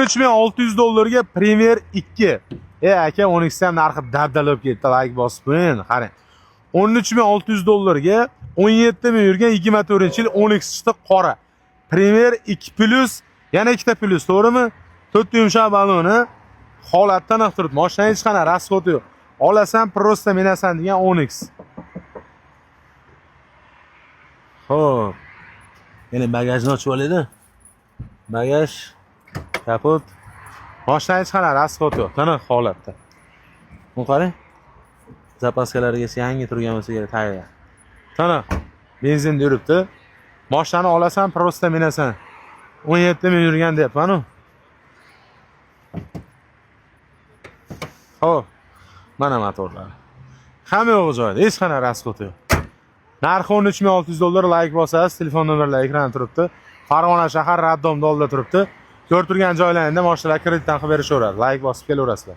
$13,600 Premier 2. Aka 12 ham narxi dabdalab ketdi. Like bosib qo'ying, qarang. $13,600 17 ming yurgan 24-yil 12 ta qora. Premier 2 plus, yana ikkita plus, to'g'rimi? 4 yumshoq baloni holatdan turibdi. Mashina hech qanday rasxoti yo'q. Olasan, prosta minasan degan 10x. Xo'p. Yana bagajni ochib olaydi. Bagaj, kapot. Mashina hech qanday rasxoti yo'q, tiniq holatda. Buni qarang. Zapaskalariga yangi turgan bo'lsa kerak tayyor. Tiniq. Benzinda yuribdi. Mashinani olasan, prosta minasan. 17 ming yurgan deyapman-ku. Xo'p. Mana motorlar. Hamma yo'q joyda, hech qanday rasxoti yo'q. Narxi $13,600, like bosasiz, telefon nomerlari ekranda turibdi. Farg'ona shahar Raddomda oldida turibdi. Ko'rib turgan joylaringizda mashinalar kreditdan qilib berishaveradi. Like bosib kelaverasizlar.